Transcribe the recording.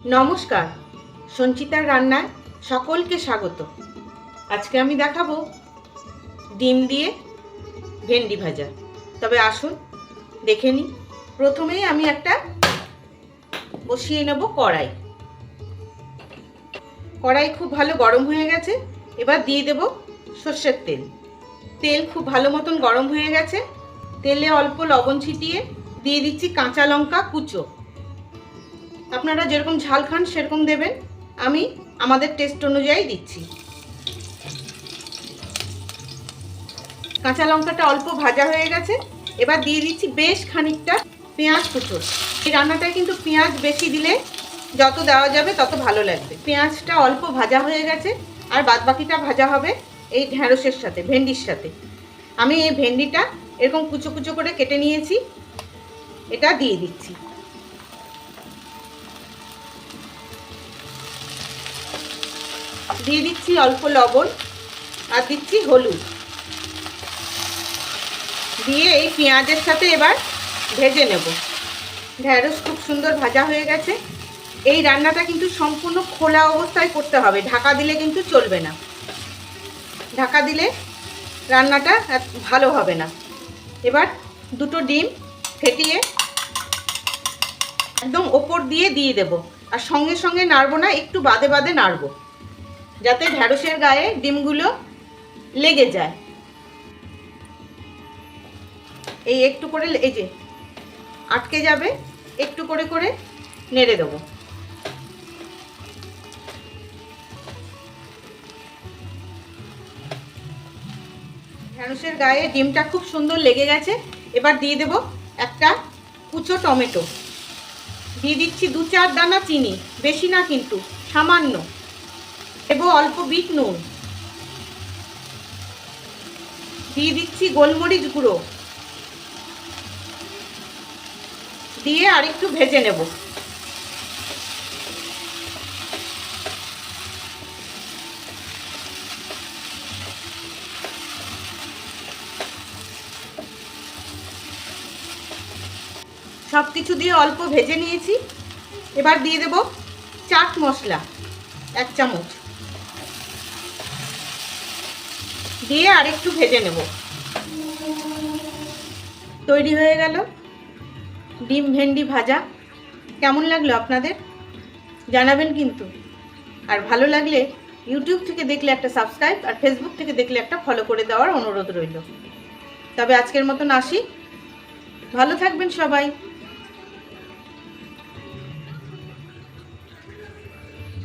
নমস্কার, সঞ্চিতার রান্নায় সকলকে স্বাগত। আজকে আমি দেখাবো ডিম দিয়ে ভেন্ডি ভাজা। তবে আসুন দেখে নিই। প্রথমেই আমি একটা বসিয়ে নেব কড়াই। কড়াই খুব ভালো গরম হয়ে গেছে। এবার দিয়ে দেব সর্ষের তেল। তেল খুব ভালো মতন গরম হয়ে গেছে। তেলে অল্প লবণ ছিটিয়ে দিয়ে দিচ্ছি কাঁচা লঙ্কা কুচো। আপনারা যেরকম ঝাল খান সেরকম দেবেন, আমি আমাদের টেস্ট অনুযায়ী দিচ্ছি। কাঁচা লঙ্কাটা অল্প ভাজা হয়ে গেছে। এবার দিয়ে দিচ্ছি বেশ খানিকটা পেঁয়াজ কুচো। এই রান্নাটায় কিন্তু পেঁয়াজ বেশি দিলে যত দেওয়া যাবে তত ভালো লাগবে। পেঁয়াজটা অল্প ভাজা হয়ে গেছে, আর বাদবাকিটা ভাজা হবে এই ঢ্যাঁড়সের সাথে, ভেন্ডির সাথে। আমি এই ভেন্ডিটা এরকম কুচো কুচো করে কেটে নিয়েছি, এটা দিয়ে দিচ্ছি। দিয়ে দিচ্ছি অল্প লবণ আর দিচ্ছি হলুদ। দিয়ে এই পেঁয়াজের সাথে এবার ভেজে নেব। ঢ্যাঁড়স খুব সুন্দর ভাজা হয়ে গেছে। এই রান্নাটা কিন্তু সম্পূর্ণ খোলা অবস্থায় করতে হবে, ঢাকা দিলে কিন্তু চলবে না। ঢাকা দিলে রান্নাটা ভালো হবে না। এবার দুটো ডিম ফেটিয়ে একদম ওপর দিয়ে দেব, আর সঙ্গে সঙ্গে নাড়বো না, একটু বাদে বাদে নাড়বো, যাতে ঢ্যাঁড়সের গায়ে ডিমগুলো লেগে যায়। এই একটু করে এই যে আটকে যাবে, একটু করে করে নেড়ে দেবো। ঢ্যাঁড়সের গায়ে ডিমটা খুব সুন্দর লেগে গেছে। এবার দিয়ে দেব একটা কুচো টমেটো। দিয়ে দিচ্ছি 2-4 দানা চিনি, বেশি না কিন্তু, সামান্য। দেবো অল্প বিট নুন। দিয়ে দিচ্ছি গোলমরিচ গুঁড়ো। দিয়ে আরেকটু ভেজে নেব। সব কিছু দিয়ে অল্প ভেজে নিয়েছি। এবার দিয়ে দেব চাট মশলা 1 চামচ। দিয়ে আরেকটু ভেজে নেব। তৈরি হয়ে গেল ডিম ভেন্ডি ভাজা। কেমন লাগলো আপনাদের জানাবেন কিন্তু। আর ভালো লাগলে ইউটিউব থেকে দেখলে একটা সাবস্ক্রাইব, আর ফেসবুক থেকে দেখলে একটা ফলো করে দেওয়ার অনুরোধ রইল। তবে আজকের মতন আসি। ভালো থাকবেন সবাই।